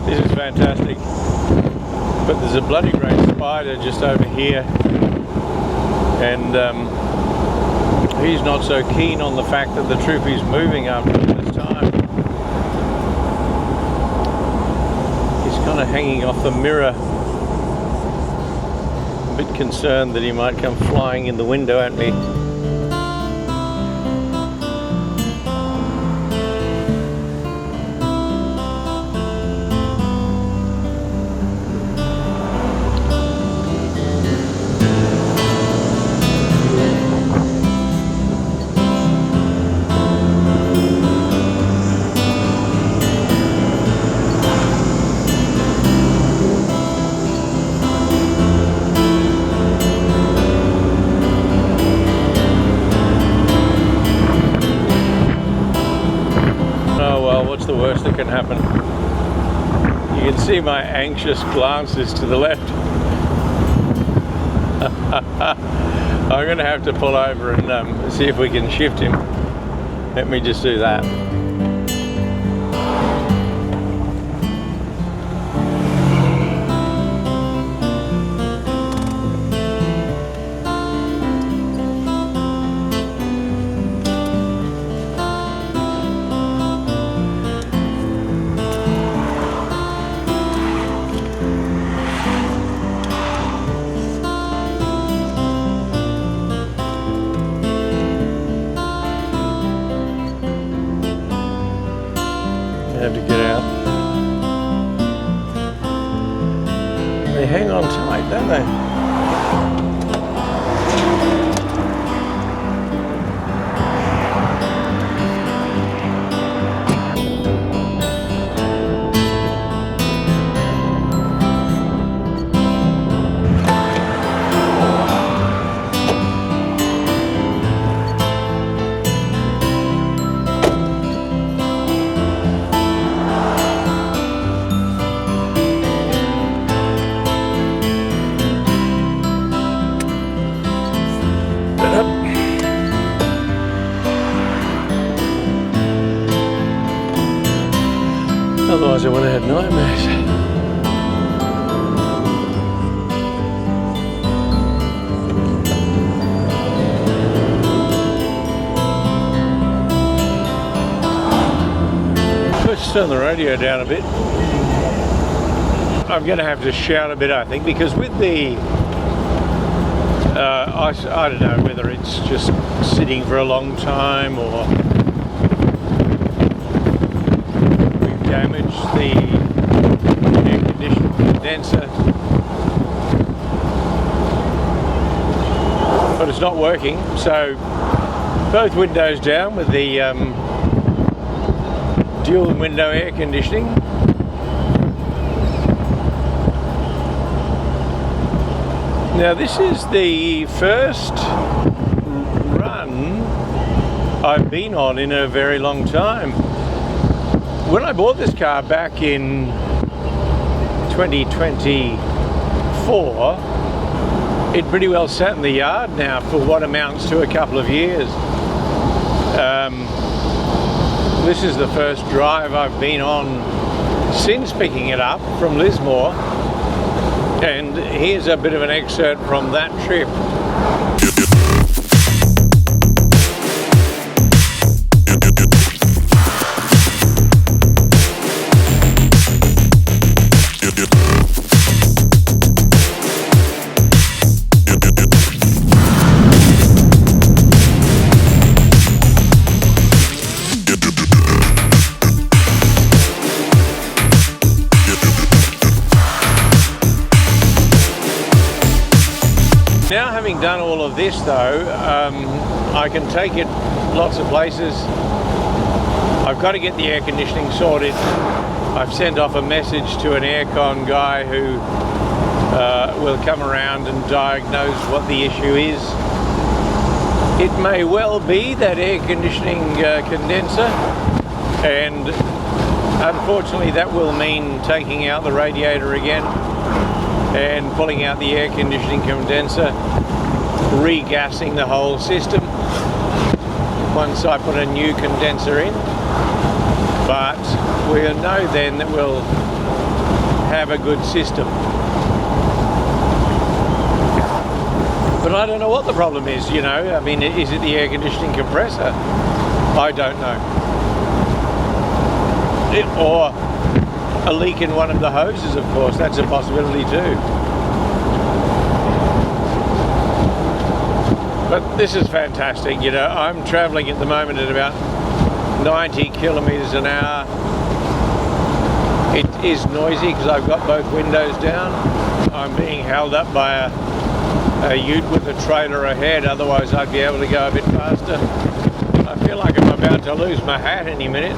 This is fantastic, but there's a bloody great spider just over here, and he's not so keen on the fact that the Troopy's moving after all this time. He's kind of hanging off the mirror, a bit concerned that he might come flying in the window at me. The worst that can happen. You can see my anxious glances to the left. I'm going to have to pull over and see if we can shift him. Let me just do that. Have to get out. They hang on tight, don't they? Otherwise I would have had nightmares. Let's turn the radio down a bit. I'm going to have to shout a bit, I think, because with the I don't know whether it's just sitting for a long time or damaged the air conditioning condenser, but it's not working, so both windows down with the dual window air conditioning. Now this is the first run I've been on in a very long time. When I bought this car back in 2024, it pretty well sat in the yard now for what amounts to a couple of years. This is the first drive I've been on since picking it up from Lismore, and here's a bit of an excerpt from that trip. Now, having done all of this though, I can take it lots of places. I've got to get the air conditioning sorted. I've sent off a message to an aircon guy who will come around and diagnose what the issue is. It may well be that air conditioning condenser, and unfortunately that will mean taking out the radiator again and pulling out the air conditioning condenser, regassing the whole system once I put a new condenser in. But we'll know then that we'll have a good system. But I don't know what the problem is, you know. I mean, is it the air conditioning compressor? I don't know. Or a leak in one of the hoses, of course. That's a possibility too. But this is fantastic, you know. I'm traveling at the moment at about 90 kilometers an hour. It is noisy because I've got both windows down. I'm being held up by a ute with a trailer ahead, otherwise I'd be able to go a bit faster. I feel like I'm about to lose my hat any minute.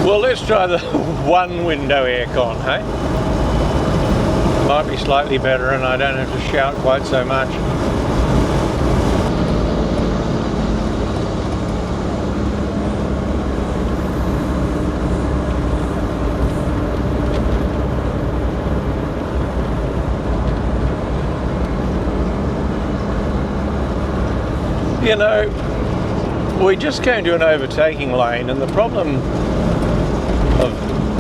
Well, let's try the one window aircon, hey? Might be slightly better and I don't have to shout quite so much. You know, we just came to an overtaking lane, and the problem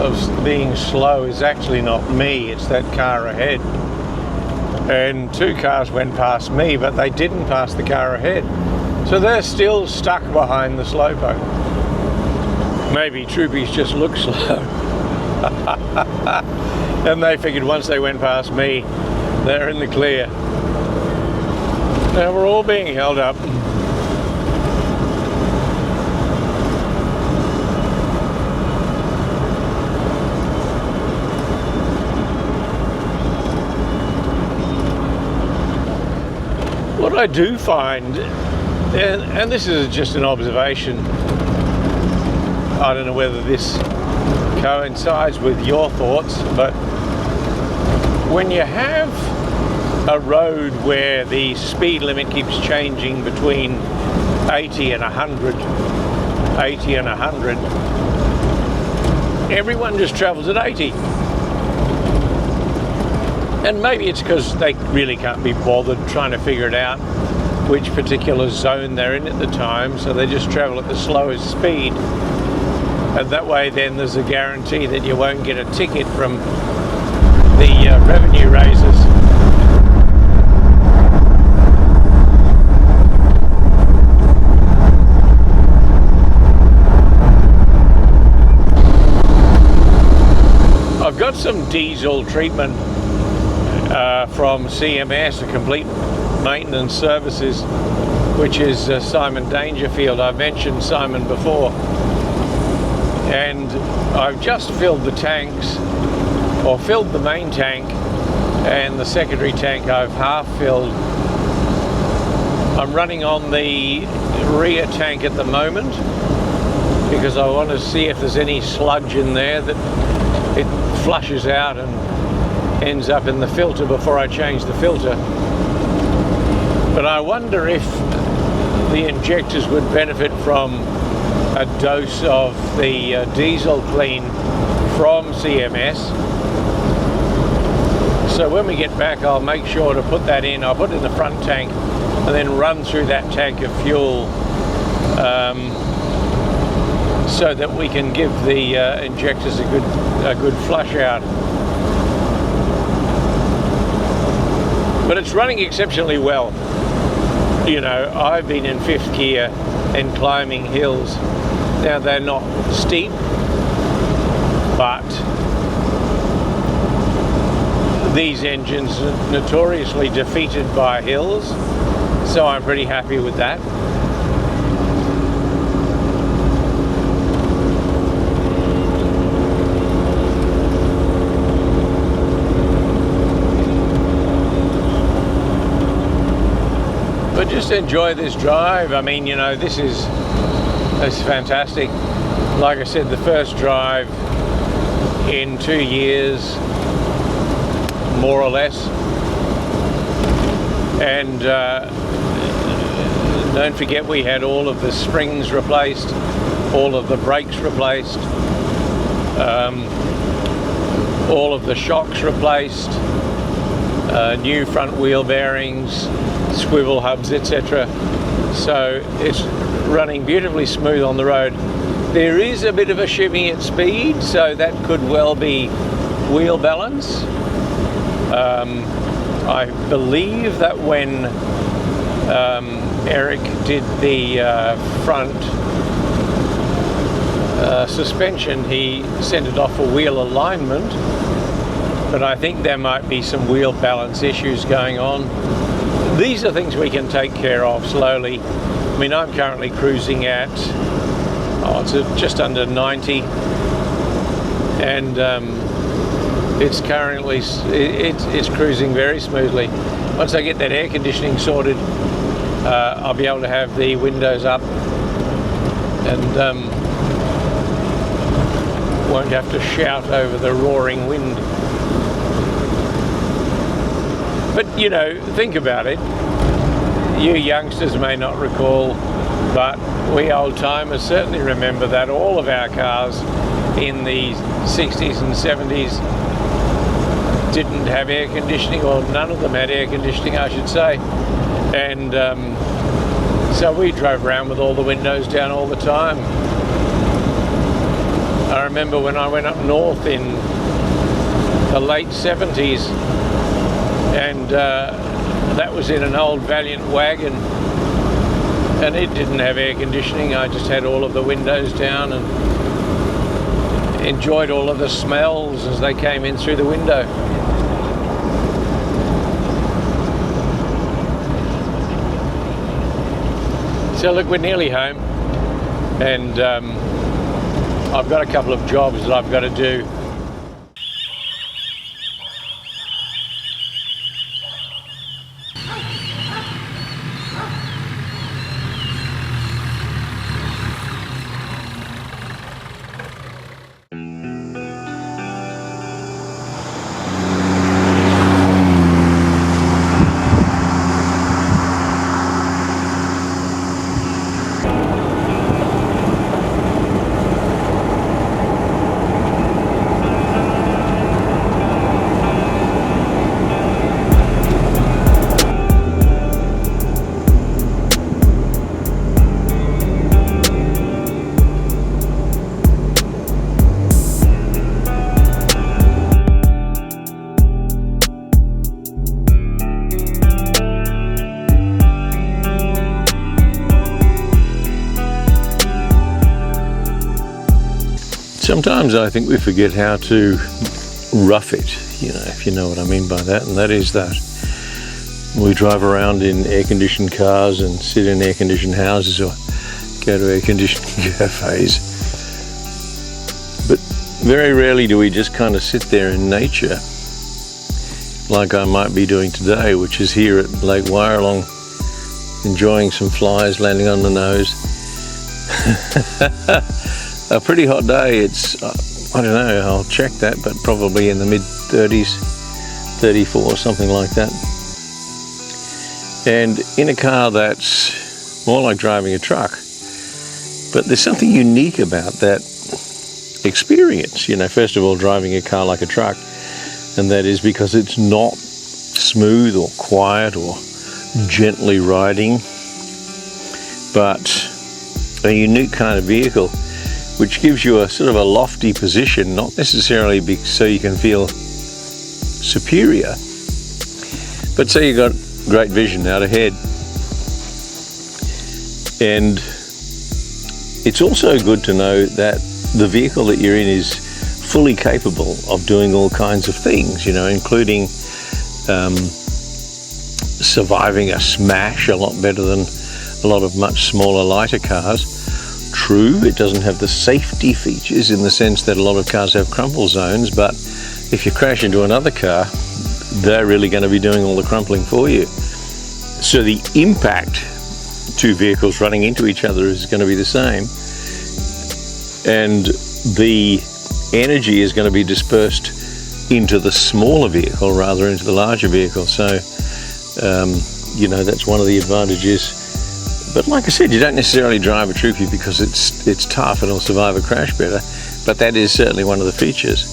of being slow is actually not me, it's that car ahead. And two cars went past me, but they didn't pass the car ahead. So they're still stuck behind the slowpoke. Maybe Troopies just look slow. And they figured once they went past me, they're in the clear. Now we're all being held up. What I do find, and this is just an observation, I don't know whether this coincides with your thoughts, but when you have a road where the speed limit keeps changing between 80 and 100, 80 and 100, everyone just travels at 80. And maybe it's because they really can't be bothered trying to figure it out which particular zone they're in at the time, so they just travel at the slowest speed. And that way then there's a guarantee that you won't get a ticket from the revenue raisers. I've got some diesel treatment from CMS, a Complete Maintenance Services, which is Simon Dangerfield. I've mentioned Simon before, and I've just filled the tanks, or filled the main tank, and the secondary tank I've half filled. I'm running on the rear tank at the moment because I want to see if there's any sludge in there that it flushes out and ends up in the filter before I change the filter. But I wonder if the injectors would benefit from a dose of the diesel clean from CMS. So when we get back, I'll make sure to put that in. I'll put it in the front tank and then run through that tank of fuel so that we can give the injectors a good flush out. But it's running exceptionally well. You know, I've been in fifth gear and climbing hills. Now they're not steep, but these engines are notoriously defeated by hills, so I'm pretty happy with that. enjoy this drive. I mean, you know, this is fantastic. Like I said, the first drive in 2 years, more or less. And don't forget, we had all of the springs replaced, all of the brakes replaced, all of the shocks replaced, new front wheel bearings, swivel hubs, etc. So it's running beautifully smooth on the road. There is a bit of a shimmy at speed, so that could well be wheel balance. I believe that when Eric did the front suspension, he sent it off for wheel alignment, but I think there might be some wheel balance issues going on. These are things we can take care of slowly. I mean, I'm currently cruising at, it's just under 90, and it's currently, it's cruising very smoothly. Once I get that air conditioning sorted, I'll be able to have the windows up and won't have to shout over the roaring wind. But, you know, think about it. You youngsters may not recall, but we old-timers certainly remember that all of our cars in the 60s and 70s didn't have air conditioning, or none of them had air conditioning, I should say. And so we drove around with all the windows down all the time. I remember when I went up north in the late 70s, and that was in an old Valiant wagon, and it didn't have air conditioning. I just had all of the windows down and enjoyed all of the smells as they came in through the window. So look, we're nearly home, and I've got a couple of jobs that I've got to do. Sometimes I think we forget how to rough it, you know, if you know what I mean by that, and that is that we drive around in air-conditioned cars and sit in air-conditioned houses or go to air-conditioned cafes. But very rarely do we just kind of sit there in nature, like I might be doing today, which is here at Lake Wyalong, enjoying some flies landing on the nose. A pretty hot day. It's, I don't know, I'll check that, but probably in the mid-30s, 34 or something like that. And in a car that's more like driving a truck. But there's something unique about that experience, you know, first of all, driving a car like a truck, and that is because it's not smooth or quiet or gently riding, but a unique kind of vehicle which gives you a sort of a lofty position, not necessarily so you can feel superior, but so you've got great vision out ahead. And it's also good to know that the vehicle that you're in is fully capable of doing all kinds of things, you know, including surviving a smash a lot better than a lot of much smaller, lighter cars. True, it doesn't have the safety features in the sense that a lot of cars have crumple zones, but if you crash into another car, they're really going to be doing all the crumpling for you. So the impact two vehicles running into each other is going to be the same, and the energy is going to be dispersed into the smaller vehicle rather into the larger vehicle. So you know, that's one of the advantages. But like I said, you don't necessarily drive a Troopy because it's tough and it'll survive a crash better, but that is certainly one of the features.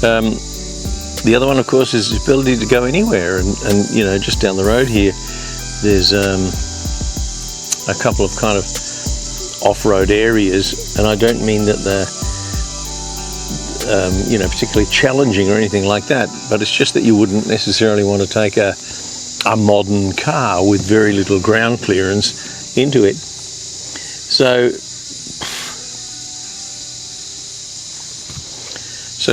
The other one, of course, is the ability to go anywhere, and you know, just down the road here there's a couple of kind of off-road areas, and I don't mean that they're you know, particularly challenging or anything like that, but it's just that you wouldn't necessarily want to take a modern car with very little ground clearance into it. So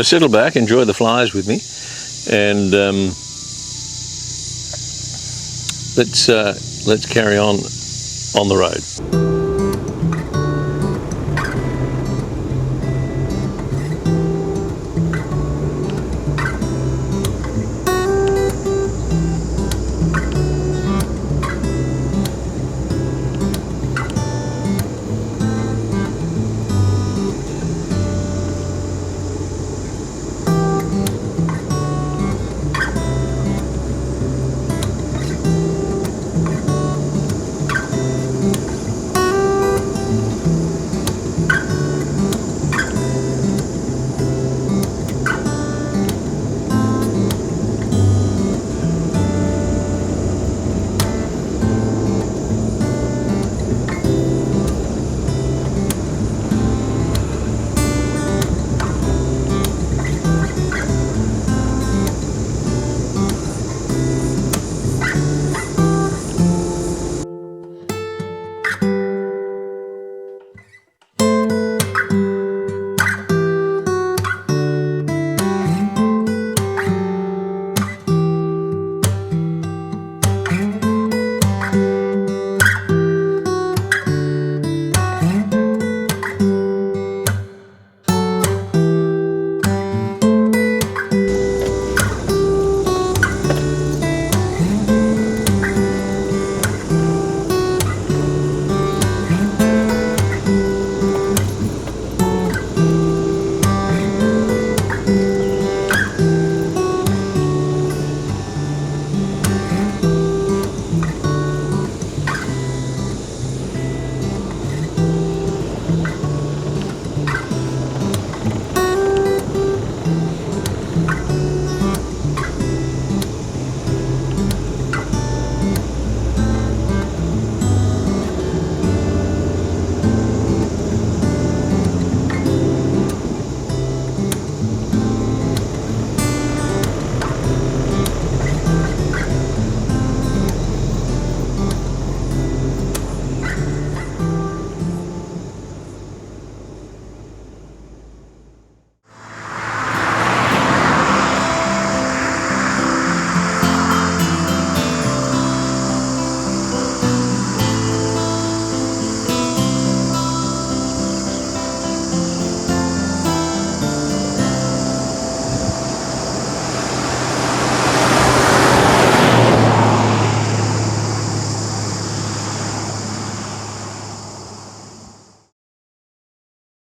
settle back, enjoy the flies with me, and let's carry on the road.